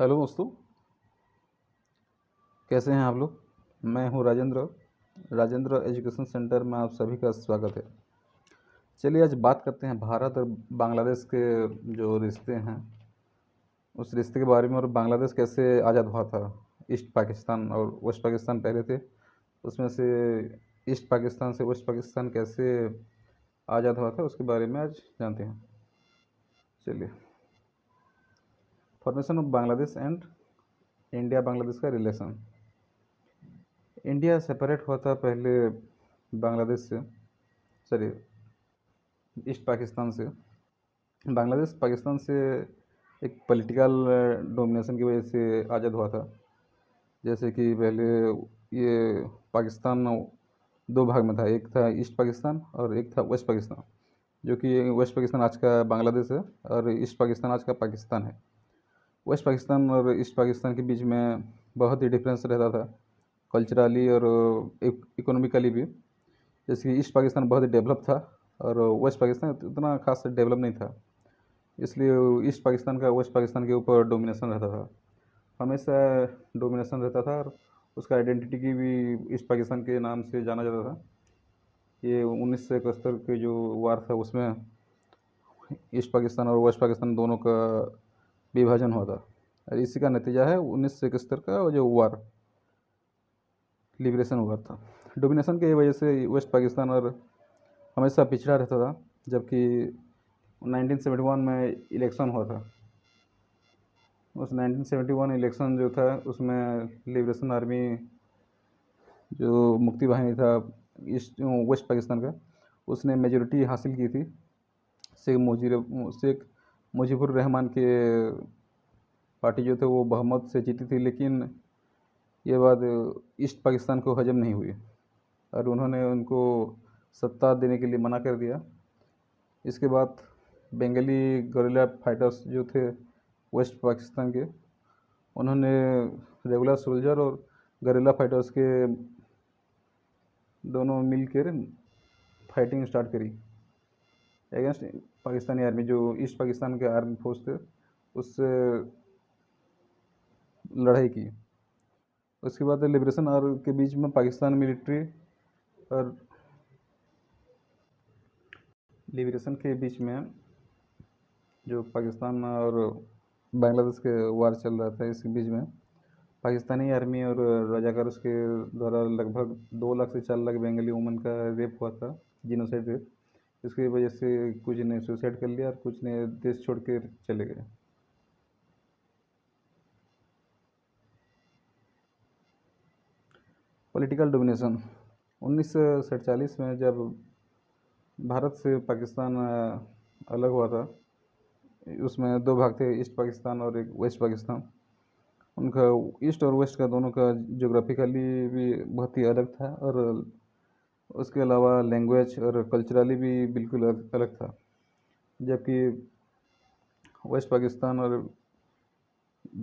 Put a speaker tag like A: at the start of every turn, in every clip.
A: Hello दोस्तों, कैसे हैं आप लोग। मैं हूं राजेंद्र। राजेंद्र एजुकेशन सेंटर में आप सभी का स्वागत है। चलिए आज बात करते हैं भारत और बांग्लादेश के जो रिश्ते हैं उस रिश्ते के बारे में, और बांग्लादेश कैसे आज़ाद हुआ था। ईस्ट पाकिस्तान और वेस्ट पाकिस्तान पहले थे, उसमें से ईस्ट पाकिस्तान से वेस्ट पाकिस्तान कैसे आज़ाद हुआ था उसके बारे में आज जानते हैं। चलिए, formation of Bangladesh and India Bangladesh का रिलेशन। इंडिया सेपरेट हुआ था पहले बांग्लादेश से, सॉरी ईस्ट पाकिस्तान से। बांग्लादेश पाकिस्तान से एक पॉलिटिकल डोमिनेशन की वजह से आज़ाद हुआ था। जैसे कि पहले ये पाकिस्तान दो भाग में था, एक था ईस्ट पाकिस्तान और एक था वेस्ट पाकिस्तान, जो कि वेस्ट पाकिस्तान आज का बांग्लादेश है और ईस्ट पाकिस्तान आज का पाकिस्तान है। वेस्ट पाकिस्तान और ईस्ट पाकिस्तान के बीच में बहुत ही डिफरेंस रहता था, कल्चरली और इकोनॉमिकली भी। जैसे कि ईस्ट पाकिस्तान बहुत ही डेवलप था और वेस्ट पाकिस्तान उतना खास डेवलप नहीं था, इसलिए ईस्ट पाकिस्तान का वेस्ट पाकिस्तान के ऊपर डोमिनेशन रहता था, हमेशा डोमिनेशन रहता था। और उसका आइडेंटिटी की भी ईस्ट पाकिस्तान के नाम से जाना जाता था। ये 1971 के जो वार था उसमें ईस्ट पाकिस्तान और वेस्ट पाकिस्तान दोनों का विभाजन हुआ था, और इसी का नतीजा है 1971 का जो वार, लिबरेशन हुआ था। डोमिनेशन की वजह से वेस्ट पाकिस्तान और हमेशा पिछड़ा रहता था, जबकि 1971 में इलेक्शन हुआ था। उस 1971 इलेक्शन जो था उसमें लिबरेशन आर्मी जो मुक्ति वाहिनी था ईस्ट वेस्ट पाकिस्तान का, उसने मेजोरिटी हासिल की थी। शेख मुजीबुर रहमान के पार्टी जो थे वो बहुमत से जीती थी, लेकिन ये बात ईस्ट पाकिस्तान को हजम नहीं हुई और उन्होंने उनको सत्ता देने के लिए मना कर दिया। इसके बाद बंगाली गोरिल्ला फाइटर्स जो थे वेस्ट पाकिस्तान के, उन्होंने रेगुलर सोल्जर और गोरिल्ला फाइटर्स के दोनों मिलकर फाइटिंग स्टार्ट करी अगेंस्ट पाकिस्तानी आर्मी, जो ईस्ट पाकिस्तान के आर्मी फोर्स थे उससे लड़ाई की। उसके बाद लिबरेशन आर के बीच में पाकिस्तान मिलिट्री और लिबरेशन के बीच में जो पाकिस्तान और बांग्लादेश के वार चल रहा था, इसके बीच में पाकिस्तानी आर्मी और रजाकार के द्वारा लगभग 2 लाख से 4 लाख बंगाली वुमन का रेप हुआ था, जीनोसाइड रेप। इसकी वजह से कुछ ने सुसाइड कर लिया और कुछ ने देश छोड़ के चले गए। पॉलिटिकल डोमिनेशन 1947 में जब भारत से पाकिस्तान अलग हुआ था, उसमें दो भाग थे, ईस्ट पाकिस्तान और एक वेस्ट पाकिस्तान। उनका ईस्ट और वेस्ट का दोनों का जोग्राफिकली भी बहुत ही अलग था, और उसके अलावा लैंग्वेज और कल्चरली भी बिल्कुल अलग अलग था। जबकि वेस्ट पाकिस्तान और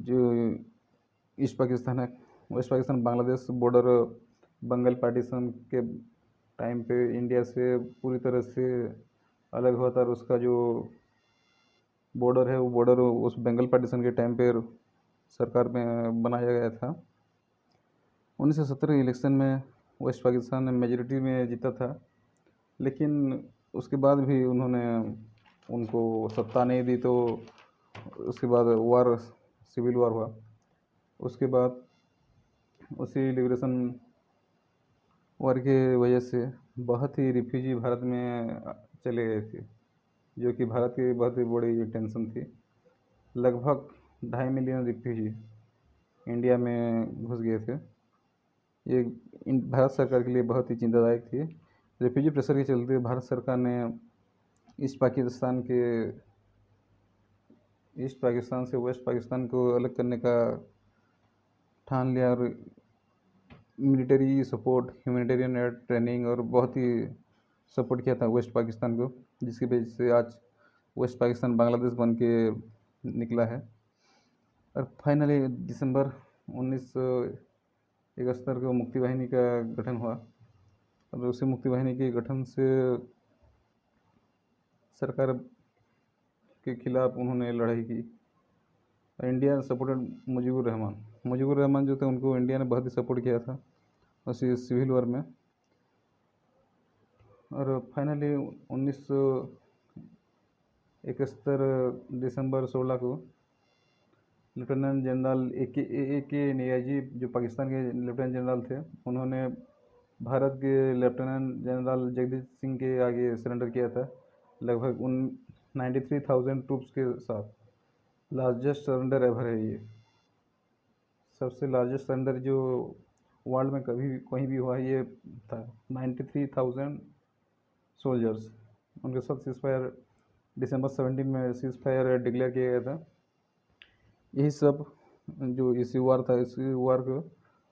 A: जो ईस्ट पाकिस्तान है, west Pakistan Bangladesh border Bengal partition के टाइम पे इंडिया से पूरी तरह से अलग हुआ था, और उसका जो बॉर्डर है वो बॉर्डर उस बंगाल पार्टीशन के टाइम पे सरकार में बनाया गया था। 1970 इलेक्शन में वेस्ट पाकिस्तान ने मेजोरिटी में जीता था, लेकिन उसके बाद भी उन्होंने उनको सत्ता नहीं दी, तो उसके बाद वार, सिविल वार हुआ। उसके बाद उसी लिबरेशन वार की वजह से बहुत ही रिफ्यूजी भारत में चले गए थे, जो कि भारत की बहुत ही बड़ी टेंशन थी। लगभग 2.5 मिलियन रिफ्यूजी इंडिया में घुस गए थे। ये भारत सरकार के लिए बहुत ही चिंतादायक थी। रिफ्यूजी प्रेशर के चलते भारत सरकार ने ईस्ट पाकिस्तान से वेस्ट पाकिस्तान को अलग करने का ठान लिया, और military support, humanitarian add training और बहुत ही सपोर्ट किया था वेस्ट पाकिस्तान को, जिसकी वजह से आज वेस्ट पाकिस्तान बांग्लादेश बन के निकला है। और फाइनली दिसंबर 1971 को मुक्ति वाहिनी का गठन हुआ, और उसी मुक्ति वाहिनी के गठन से सरकार के खिलाफ उन्होंने लड़ाई की इंडिया सपोर्टेड मुजीबुर रहमान जो थे उनको इंडिया ने बहुत ही सपोर्ट किया था उसी सिविल वॉर में। और फाइनली 1971 दिसंबर 16 को लेफ्टिनेंट जनरल ए के नियाजी जो पाकिस्तान के लेफ्टिनेंट जनरल थे, उन्होंने भारत के लेफ्टिनेंट जनरल जगदीश सिंह के आगे सरेंडर किया था लगभग 93,000 ट्रूप्स के साथ। लार्जेस्ट सरेंडर एवर है ये, सबसे लार्जेस्ट सरेंडर जो वर्ल्ड में कभी कहीं भी हुआ ये था। 93,000 सोल्जर्स उनके साथ सीज फायर दिसंबर 17 में सीज फायर डिक्लेयर किया गया था। यही सब जो इसी वार था, इसी वार को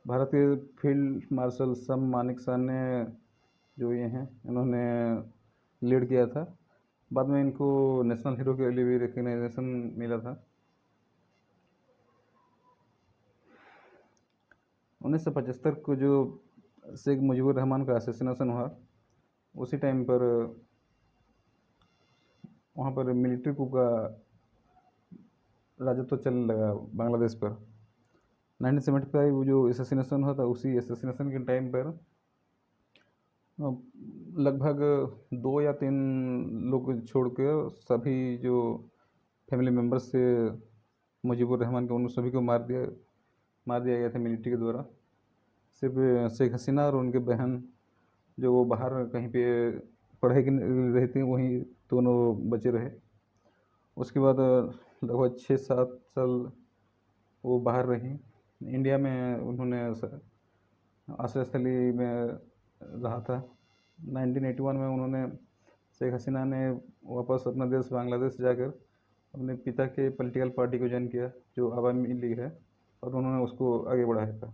A: भारत के फील्ड मार्शल सम मानिक शाह ने जो ये हैं इन्होंने लीड किया था। बाद में इनको नेशनल हीरो के लिए भी रिकग्नाइजेशन मिला था। 1975 को जो शेख मुजीबुर रहमान का असैसिनेशन हुआ, उसी टाइम पर वहाँ पर मिलिट्री coup का राजत्व चलने लगा बांग्लादेश पर। 1975 जो असैसिनेशन हुआ था, उसी असैसिनेशन के टाइम पर लगभग 2 या 3 लोग छोड़ के सभी जो फैमिली मेम्बर्स थे मुजीबुर रहमान के, उन सभी को मार दिया गया था मिलिट्री के द्वारा। सिर्फ शेख हसीना और उनके बहन जो वो बाहर कहीं पे पढ़ाई के रही थी, वहीं दोनों बचे रहे। उसके बाद लगभग 6-7 साल वो बाहर रही। इंडिया में उन्होंने आश्रय स्थली में रहा था। 1981 में उन्होंने शेख हसीना ने वापस अपना देश बांग्लादेश जाकर अपने पिता के पॉलिटिकल पार्टी को ज्वाइन किया जो अवामी लीग है, और उन्होंने उसको आगे बढ़ाया था।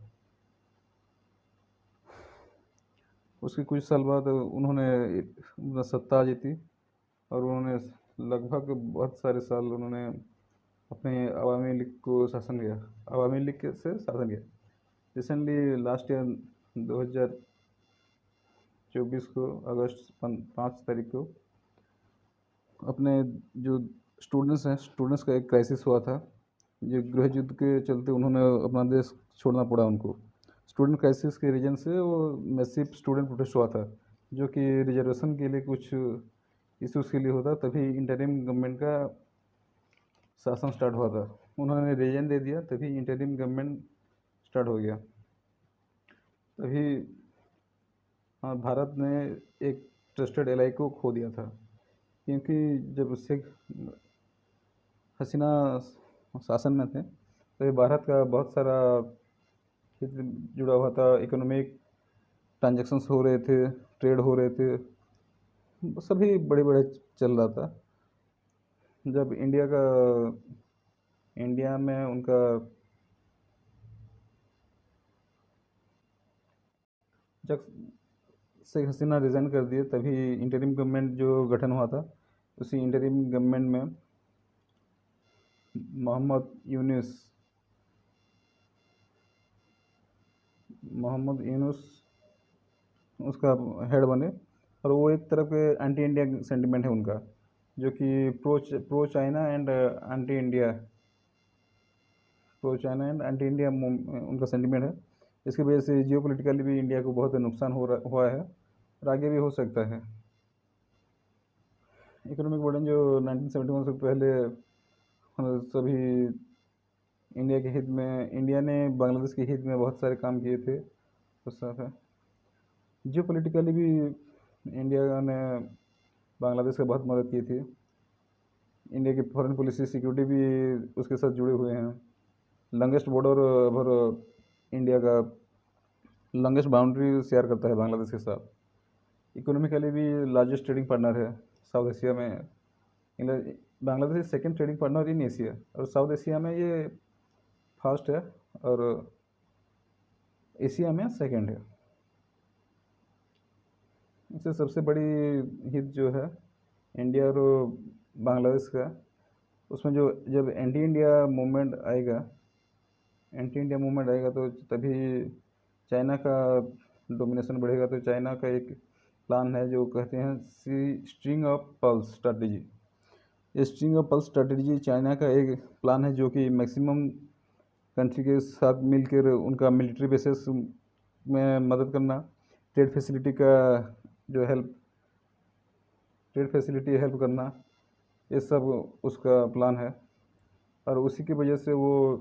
A: उसके कुछ साल बाद उन्होंने सत्ता जीती और उन्होंने लगभग बहुत सारे साल उन्होंने अपने अवामी लीग को शासन किया, अवामी लीग से शासन किया। रिसेंटली लास्ट ईयर 2024 को अगस्त 5 तारीख को अपने जो स्टूडेंट्स का एक क्राइसिस हुआ था। जो गृह युद्ध के चलते उन्होंने अपना देश छोड़ना पड़ा उनको। स्टूडेंट क्राइसिस के रीजन से वो मैसिव स्टूडेंट प्रोटेस्ट हुआ था, जो कि रिजर्वेशन के लिए कुछ इश्यूज़ के लिए होता, तभी इंटरिम गवर्नमेंट का शासन स्टार्ट हुआ था। उन्होंने रीजन दे दिया, तभी इंटरिम गवर्नमेंट स्टार्ट हो गया। तभी भारत ने एक ट्रस्टेड एलाई को खो दिया था, क्योंकि जब शेख हसीना शासन में थे तो भारत का बहुत सारा हित जुड़ा हुआ था। इकोनॉमिक ट्रांजैक्शंस हो रहे थे, ट्रेड हो रहे थे, सभी बड़े बड़े चल रहा था। जब इंडिया में उनका जब शेख हसीना रिज़ाइन कर दिए, तभी इंटरिम गवर्नमेंट जो गठन हुआ था, उसी इंटरिम गवर्नमेंट में मोहम्मद यूनुस उसका हेड बने। और वो एक तरफ के एंटी इंडिया सेंटिमेंट है उनका, जो कि pro China and anti India उनका सेंटिमेंट है। इसकी वजह से जियो पोलिटिकली भी इंडिया को बहुत नुकसान हुआ है और आगे भी हो सकता है। इकोनॉमिक बर्डन जो 1971 से पहले सभी इंडिया ने बांग्लादेश के हित में बहुत सारे काम किए थे उस समय। जियो पोलिटिकली भी इंडिया ने बांग्लादेश का बहुत मदद की थी। इंडिया की फॉरेन पॉलिसी सिक्योरिटी भी उसके साथ जुड़े हुए हैं। लॉन्गेस्ट बॉर्डर भर इंडिया का लॉन्गेस्ट बाउंड्री शेयर करता है बांग्लादेश के साथ। इकोनॉमिकली भी लार्जेस्ट ट्रेडिंग पार्टनर है साउथ एशिया में। Bangladesh second trading partner in Asia, और साउथ एशिया में ये फर्स्ट है और एशिया में सेकेंड है। इससे सबसे बड़ी हित जो है इंडिया और बांग्लादेश का, उसमें जो जब एंटी इंडिया मूवमेंट आएगा तो तभी चाइना का डोमिनेशन बढ़ेगा। तो चाइना का एक प्लान है जो कहते हैं string of pearls strategy. String of pulse strategy China का एक प्लान है जो कि मैक्सिमम कंट्री के साथ मिलकर उनका मिलिट्री बेसिस में मदद करना, ट्रेड फैसिलिटी का जो ट्रेड फैसिलिटी हेल्प करना, ये सब उसका प्लान है। और उसी की वजह से वो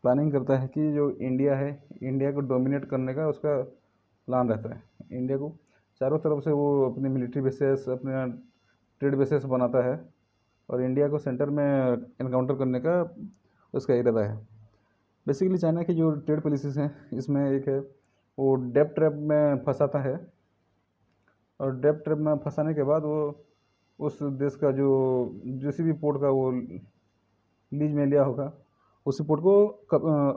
A: प्लानिंग करता है कि जो इंडिया है, इंडिया को डोमिनेट करने का उसका प्लान रहता है। इंडिया को चारों तरफ से वो अपने मिलिट्री बेसेस, अपने ट्रेड बेसेस बनाता है और इंडिया को सेंटर में एनकाउंटर करने का उसका इरादा है। बेसिकली चाइना की जो ट्रेड पॉलिसीज़ हैं, इसमें एक है वो डेब्ट ट्रैप में फंसाता है, और डेब्ट ट्रैप में फंसाने के बाद वो उस देश का जो किसी भी पोर्ट का वो लीज में लिया होगा, उसी पोर्ट को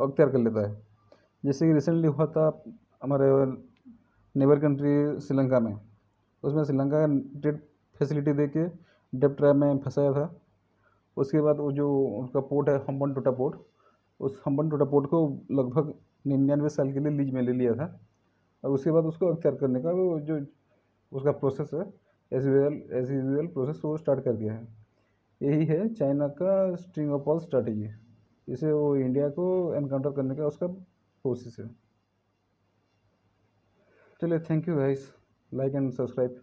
A: अख्तियार कर लेता है। जैसे कि रिसेंटली हुआ था हमारे नेबर कंट्री श्रीलंका में, उसमें श्रीलंका का ट्रेड फैसिलिटी दे के डेब्ट ट्रैप में फंसाया था। उसके बाद वो जो उनका पोर्ट है हम्बनटोटा पोर्ट, उस हम्बनटोटा पोर्ट को लगभग 99 साल के लिए लीज में ले लिया था, और उसके बाद उसको अख्तियार करने का वो जो उसका प्रोसेस है, एज यूजल प्रोसेस वो स्टार्ट कर दिया है। यही है चाइना का स्ट्रिंग ऑफ पॉल स्ट्रैटेजी। इसे वो इंडिया को एनकाउंटर करने का उसका कोशिश है। चलिए, thank you guys, like and subscribe.